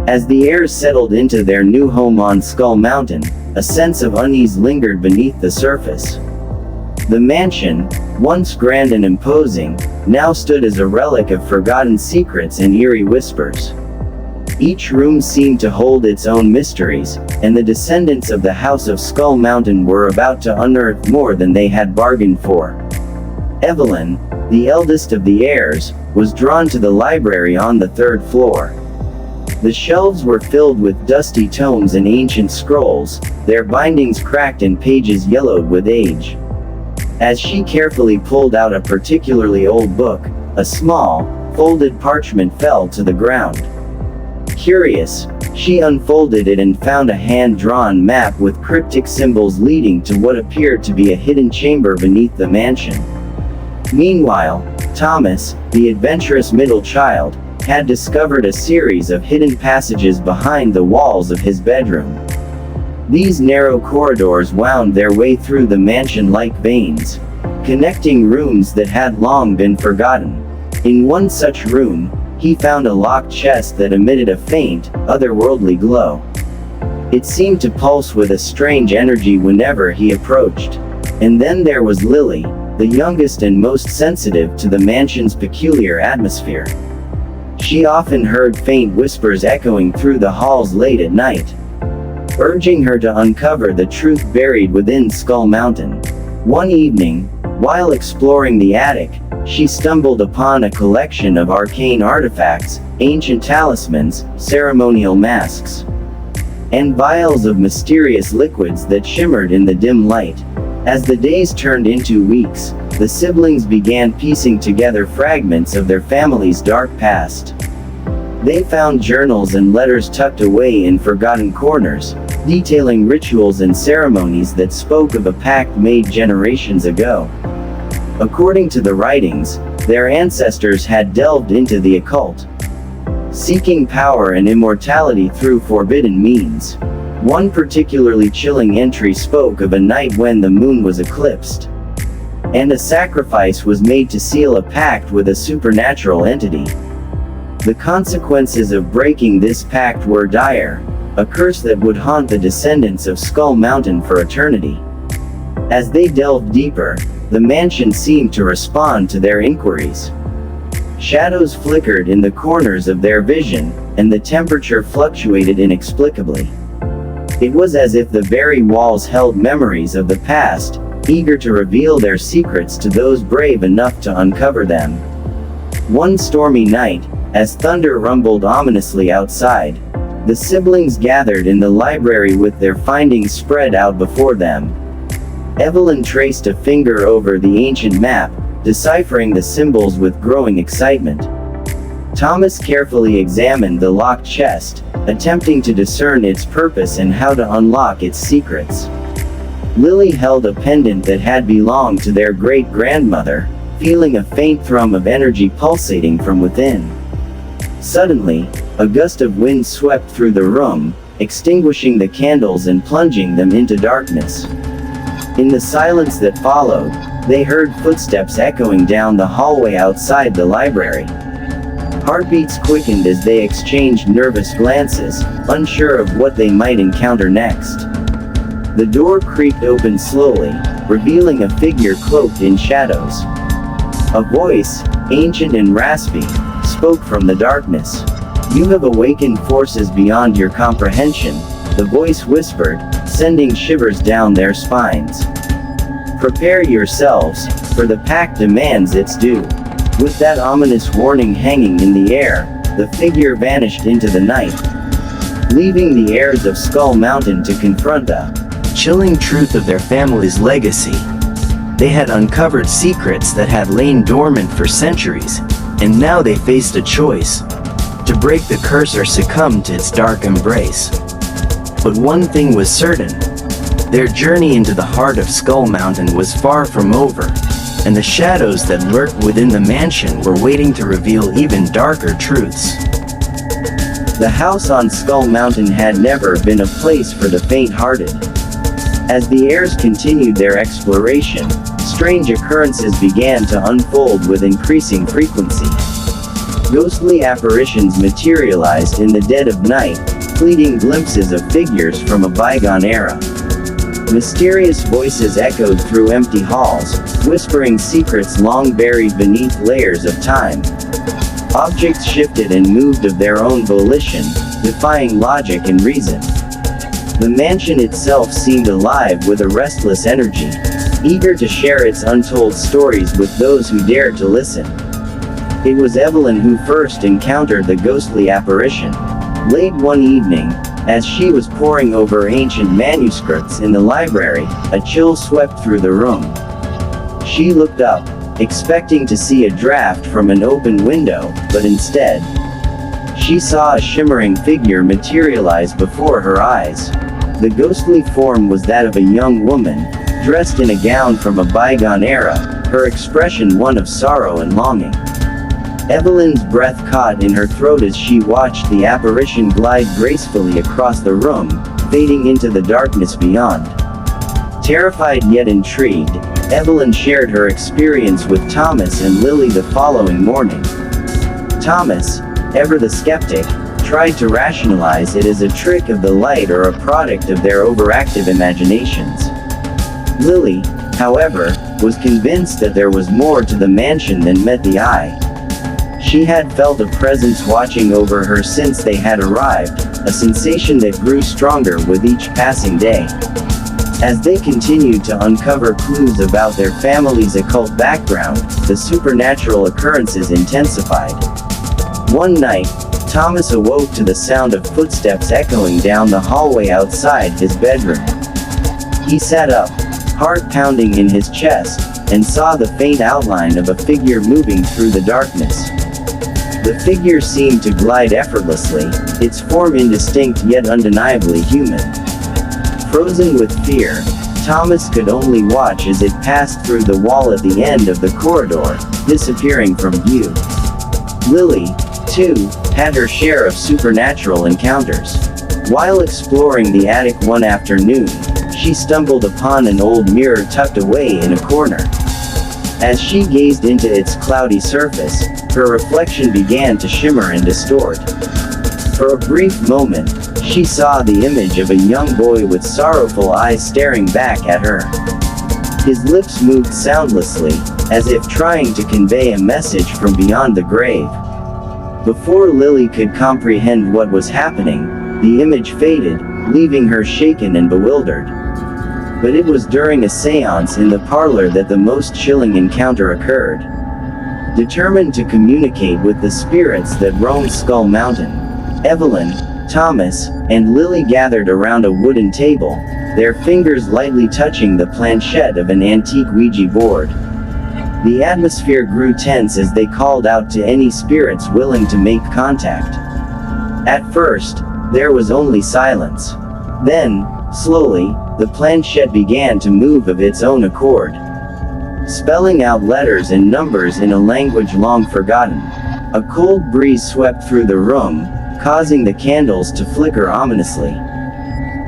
As the heirs settled into their new home on Skull Mountain, a sense of unease lingered beneath the surface. The mansion, once grand and imposing, now stood as a relic of forgotten secrets and eerie whispers. Each room seemed to hold its own mysteries, and the descendants of the House of Skull Mountain were about to unearth more than they had bargained for. Evelyn, the eldest of the heirs, was drawn to the library on the third floor. The shelves were filled with dusty tomes and ancient scrolls, their bindings cracked and pages yellowed with age. As she carefully pulled out a particularly old book, a small, folded parchment fell to the ground. Curious, she unfolded it and found a hand-drawn map with cryptic symbols leading to what appeared to be a hidden chamber beneath the mansion. Meanwhile, Thomas, the adventurous middle child, had discovered a series of hidden passages behind the walls of his bedroom. These narrow corridors wound their way through the mansion like veins, connecting rooms that had long been forgotten. In one such room, he found a locked chest that emitted a faint, otherworldly glow. It seemed to pulse with a strange energy whenever he approached. And then there was Lily, the youngest and most sensitive to the mansion's peculiar atmosphere. She often heard faint whispers echoing through the halls late at night, urging her to uncover the truth buried within Skull Mountain. One evening, while exploring the attic, she stumbled upon a collection of arcane artifacts, ancient talismans, ceremonial masks, and vials of mysterious liquids that shimmered in the dim light. As the days turned into weeks, the siblings began piecing together fragments of their family's dark past. They found journals and letters tucked away in forgotten corners, detailing rituals and ceremonies that spoke of a pact made generations ago. According to the writings, their ancestors had delved into the occult, seeking power and immortality through forbidden means. One particularly chilling entry spoke of a night when the moon was eclipsed, and a sacrifice was made to seal a pact with a supernatural entity. The consequences of breaking this pact were dire, a curse that would haunt the descendants of Skull Mountain for eternity. As they delved deeper, the mansion seemed to respond to their inquiries. Shadows flickered in the corners of their vision, and the temperature fluctuated inexplicably. It was as if the very walls held memories of the past, eager to reveal their secrets to those brave enough to uncover them. One stormy night, as thunder rumbled ominously outside, the siblings gathered in the library with their findings spread out before them. Evelyn traced a finger over the ancient map, deciphering the symbols with growing excitement. Thomas carefully examined the locked chest, attempting to discern its purpose and how to unlock its secrets. Lily held a pendant that had belonged to their great-grandmother, feeling a faint thrum of energy pulsating from within. Suddenly, a gust of wind swept through the room, extinguishing the candles and plunging them into darkness. In the silence that followed, they heard footsteps echoing down the hallway outside the library. Heartbeats quickened as they exchanged nervous glances, unsure of what they might encounter next. The door creaked open slowly, revealing a figure cloaked in shadows. A voice, ancient and raspy, spoke from the darkness. "You have awakened forces beyond your comprehension," the voice whispered, sending shivers down their spines. "Prepare yourselves, for the pact demands its due." With that ominous warning hanging in the air, the figure vanished into the night, leaving the heirs of Skull Mountain to confront the chilling truth of their family's legacy. They had uncovered secrets that had lain dormant for centuries, and now they faced a choice: to break the curse or succumb to its dark embrace. But one thing was certain: their journey into the heart of Skull Mountain was far from over, and the shadows that lurked within the mansion were waiting to reveal even darker truths. The house on Skull Mountain had never been a place for the faint-hearted. As the heirs continued their exploration, strange occurrences began to unfold with increasing frequency. ghostly apparitions materialized in the dead of night, fleeting glimpses of figures from a bygone era. Mysterious voices echoed through empty halls, whispering secrets long buried beneath layers of time. Objects shifted and moved of their own volition, defying logic and reason. The mansion itself seemed alive with a restless energy, eager to share its untold stories with those who dared to listen. It was Evelyn who first encountered the ghostly apparition. Late one evening, as she was poring over ancient manuscripts in the library, a chill swept through the room. She looked up, expecting to see a draft from an open window, but instead, she saw a shimmering figure materialize before her eyes. The ghostly form was that of a young woman, dressed in a gown from a bygone era, her expression one of sorrow and longing. Evelyn's breath caught in her throat as she watched the apparition glide gracefully across the room, fading into the darkness beyond. Terrified yet intrigued, Evelyn shared her experience with Thomas and Lily the following morning. Thomas, ever the skeptic, tried to rationalize it as a trick of the light or a product of their overactive imaginations. Lily, however, was convinced that there was more to the mansion than met the eye. She had felt a presence watching over her since they had arrived, a sensation that grew stronger with each passing day. As they continued to uncover clues about their family's occult background, the supernatural occurrences intensified. One night, Thomas awoke to the sound of footsteps echoing down the hallway outside his bedroom. He sat up, heart pounding in his chest, and saw the faint outline of a figure moving through the darkness. The figure seemed to glide effortlessly, its form indistinct yet undeniably human. Frozen with fear, Thomas could only watch as it passed through the wall at the end of the corridor, disappearing from view. Lily, too, had her share of supernatural encounters. While exploring the attic one afternoon, she stumbled upon an old mirror tucked away in a corner. As she gazed into its cloudy surface, her reflection began to shimmer and distort. For a brief moment, she saw the image of a young boy with sorrowful eyes staring back at her. His lips moved soundlessly, as if trying to convey a message from beyond the grave. Before Lily could comprehend what was happening, the image faded, leaving her shaken and bewildered. But it was during a seance in the parlor that the most chilling encounter occurred. Determined to communicate with the spirits that roamed Skull Mountain, Evelyn, Thomas, and Lily gathered around a wooden table, their fingers lightly touching the planchette of an antique Ouija board. The atmosphere grew tense as they called out to any spirits willing to make contact. At first, there was only silence. Then, slowly, the planchette began to move of its own accord, spelling out letters and numbers in a language long forgotten. A cold breeze swept through the room, causing the candles to flicker ominously.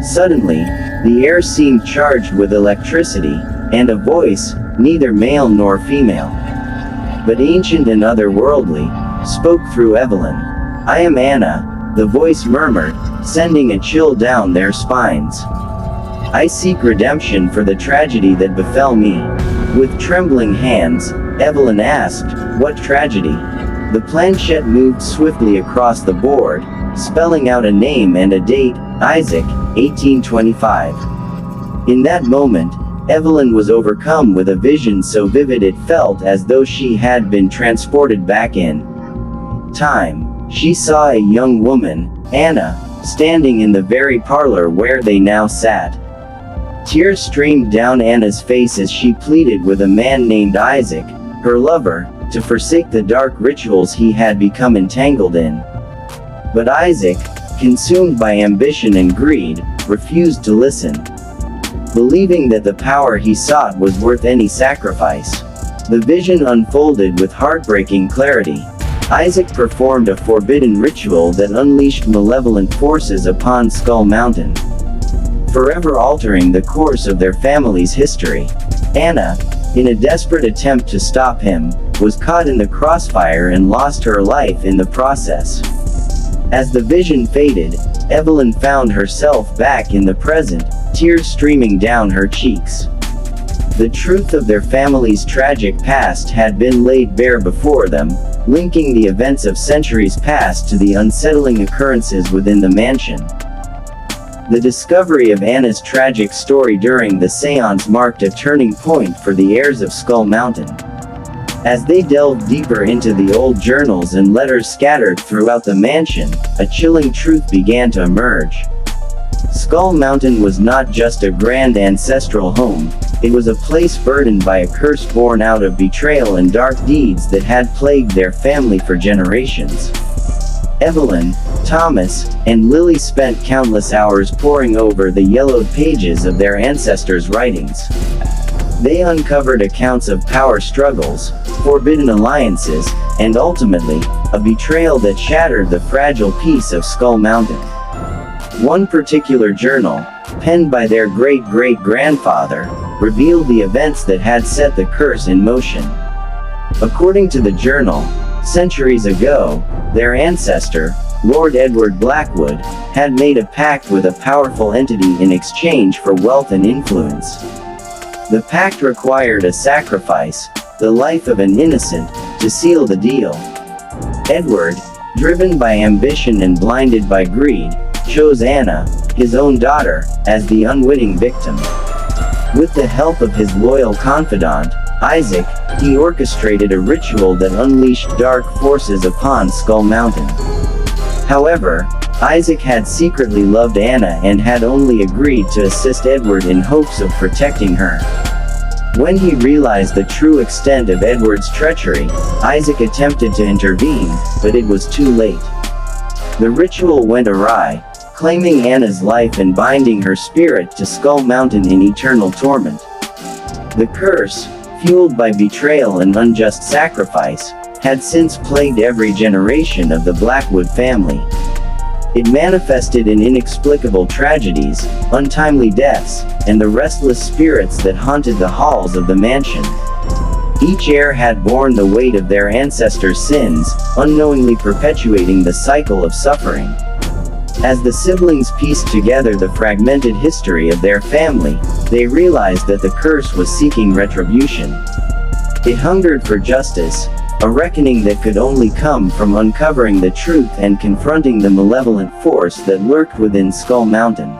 Suddenly, the air seemed charged with electricity, and a voice, neither male nor female, but ancient and otherworldly, spoke through Evelyn. "I am Anna," the voice murmured, sending a chill down their spines. "I seek redemption for the tragedy that befell me." With trembling hands, Evelyn asked, "What tragedy?" The planchette moved swiftly across the board, spelling out a name and a date, Isaac, 1825. In that moment, Evelyn was overcome with a vision so vivid it felt as though she had been transported back in time. She saw a young woman, Anna, standing in the very parlor where they now sat. Tears streamed down Anna's face as she pleaded with a man named Isaac, her lover, to forsake the dark rituals he had become entangled in. But Isaac, consumed by ambition and greed, refused to listen, believing that the power he sought was worth any sacrifice. The vision unfolded with heartbreaking clarity. Isaac performed a forbidden ritual that unleashed malevolent forces upon Skull Mountain, forever altering the course of their family's history. Anna, in a desperate attempt to stop him, was caught in the crossfire and lost her life in the process. As the vision faded, Evelyn found herself back in the present, tears streaming down her cheeks. The truth of their family's tragic past had been laid bare before them, linking the events of centuries past to the unsettling occurrences within the mansion. The discovery of Anna's tragic story during the séance marked a turning point for the heirs of Skull Mountain. As they delved deeper into the old journals and letters scattered throughout the mansion, a chilling truth began to emerge. Skull Mountain was not just a grand ancestral home, it was a place burdened by a curse born out of betrayal and dark deeds that had plagued their family for generations. Evelyn, Thomas, and Lily spent countless hours poring over the yellowed pages of their ancestors' writings. They uncovered accounts of power struggles, forbidden alliances, and ultimately, a betrayal that shattered the fragile peace of Skull Mountain. One particular journal, penned by their great-great-grandfather, revealed the events that had set the curse in motion. According to the journal, centuries ago, their ancestor, Lord Edward Blackwood, had made a pact with a powerful entity in exchange for wealth and influence. The pact required a sacrifice, the life of an innocent, to seal the deal. Edward, driven by ambition and blinded by greed, chose Anna, his own daughter, as the unwitting victim. With the help of his loyal confidant, Isaac, he orchestrated a ritual that unleashed dark forces upon Skull Mountain. However, Isaac had secretly loved Anna and had only agreed to assist Edward in hopes of protecting her. When he realized the true extent of Edward's treachery, Isaac attempted to intervene, but it was too late. The ritual went awry, claiming Anna's life and binding her spirit to Skull Mountain in eternal torment. The curse, fueled by betrayal and unjust sacrifice, had since plagued every generation of the Blackwood family. It manifested in inexplicable tragedies, untimely deaths, and the restless spirits that haunted the halls of the mansion. Each heir had borne the weight of their ancestors' sins, unknowingly perpetuating the cycle of suffering. As the siblings pieced together the fragmented history of their family, they realized that the curse was seeking retribution. It hungered for justice, a reckoning that could only come from uncovering the truth and confronting the malevolent force that lurked within Skull Mountain.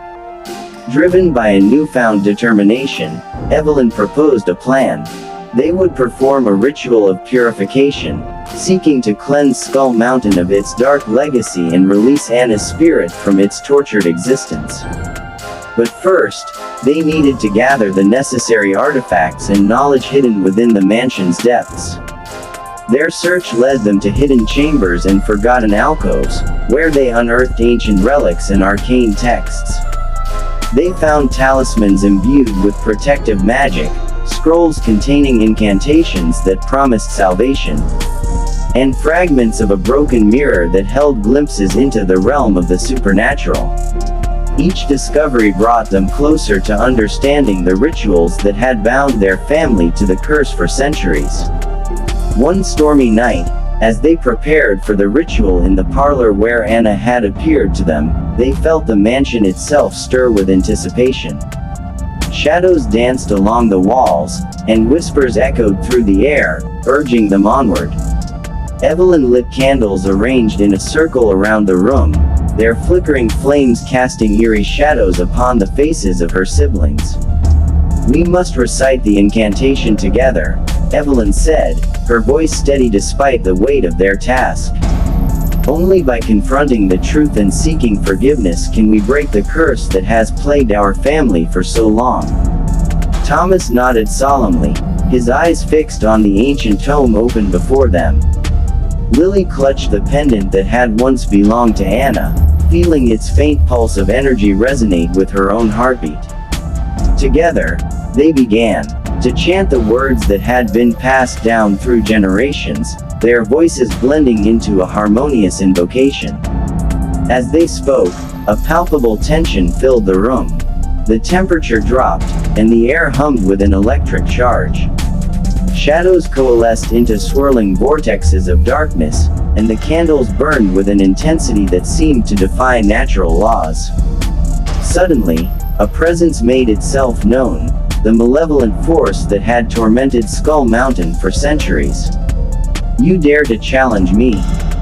Driven by a newfound determination, Evelyn proposed a plan. They would perform a ritual of purification, seeking to cleanse Skull Mountain of its dark legacy and release Anna's spirit from its tortured existence. But first, they needed to gather the necessary artifacts and knowledge hidden within the mansion's depths. Their search led them to hidden chambers and forgotten alcoves, where they unearthed ancient relics and arcane texts. They found talismans imbued with protective magic, scrolls containing incantations that promised salvation, and fragments of a broken mirror that held glimpses into the realm of the supernatural. Each discovery brought them closer to understanding the rituals that had bound their family to the curse for centuries. One stormy night, as they prepared for the ritual in the parlor where Anna had appeared to them, they felt the mansion itself stir with anticipation. Shadows danced along the walls, and whispers echoed through the air, urging them onward. Evelyn lit candles arranged in a circle around the room, their flickering flames casting eerie shadows upon the faces of her siblings. "We must recite the incantation together," Evelyn said, her voice steady despite the weight of their task. "Only by confronting the truth and seeking forgiveness can we break the curse that has plagued our family for so long." Thomas nodded solemnly, his eyes fixed on the ancient tome open before them. Lily clutched the pendant that had once belonged to Anna, feeling its faint pulse of energy resonate with her own heartbeat. Together, they began to chant the words that had been passed down through generations, their voices blending into a harmonious invocation. As they spoke, a palpable tension filled the room. The temperature dropped, and the air hummed with an electric charge. Shadows coalesced into swirling vortexes of darkness, and the candles burned with an intensity that seemed to defy natural laws. Suddenly, a presence made itself known, the malevolent force that had tormented Skull Mountain for centuries. "You dare to challenge me?"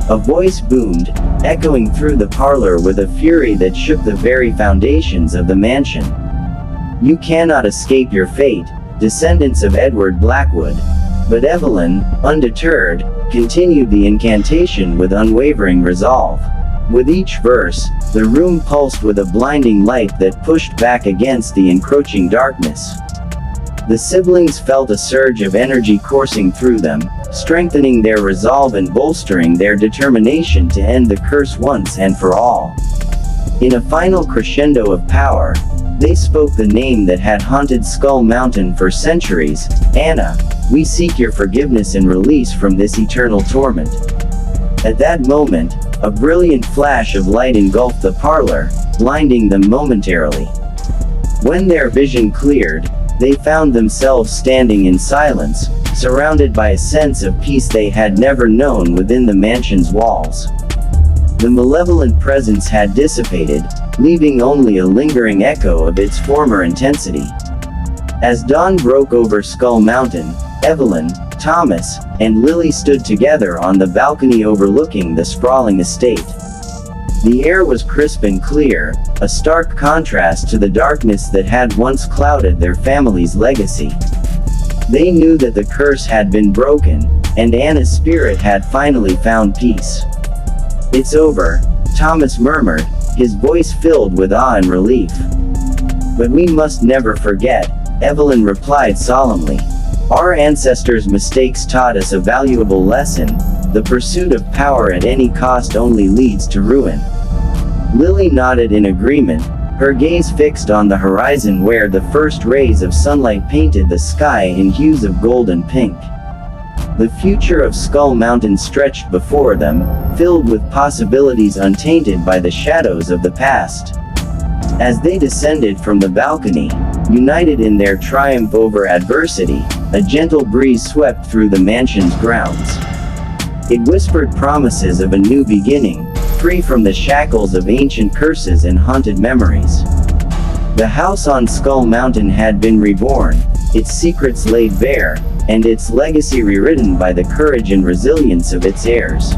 A voice boomed, echoing through the parlor with a fury that shook the very foundations of the mansion. "You cannot escape your fate, descendants of Edward Blackwood." But Evelyn, undeterred, continued the incantation with unwavering resolve. With each verse, the room pulsed with a blinding light that pushed back against the encroaching darkness. The siblings felt a surge of energy coursing through them, strengthening their resolve and bolstering their determination to end the curse once and for all. In a final crescendo of power, they spoke the name that had haunted Skull Mountain for centuries: "Anna, we seek your forgiveness and release from this eternal torment." At that moment, a brilliant flash of light engulfed the parlor, blinding them momentarily. When their vision cleared, they found themselves standing in silence, surrounded by a sense of peace they had never known within the mansion's walls. The malevolent presence had dissipated, leaving only a lingering echo of its former intensity. As dawn broke over Skull Mountain, Evelyn, Thomas, and Lily stood together on the balcony overlooking the sprawling estate. The air was crisp and clear, a stark contrast to the darkness that had once clouded their family's legacy. They knew that the curse had been broken, and Anna's spirit had finally found peace. "It's over," Thomas murmured, his voice filled with awe and relief. "But we must never forget," Evelyn replied solemnly. "Our ancestors' mistakes taught us a valuable lesson: the pursuit of power at any cost only leads to ruin." Lily nodded in agreement, her gaze fixed on the horizon where the first rays of sunlight painted the sky in hues of gold and pink. The future of Skull Mountain stretched before them, filled with possibilities untainted by the shadows of the past. As they descended from the balcony, united in their triumph over adversity, a gentle breeze swept through the mansion's grounds. It whispered promises of a new beginning, free from the shackles of ancient curses and haunted memories. The house on Skull Mountain had been reborn, its secrets laid bare, and its legacy rewritten by the courage and resilience of its heirs.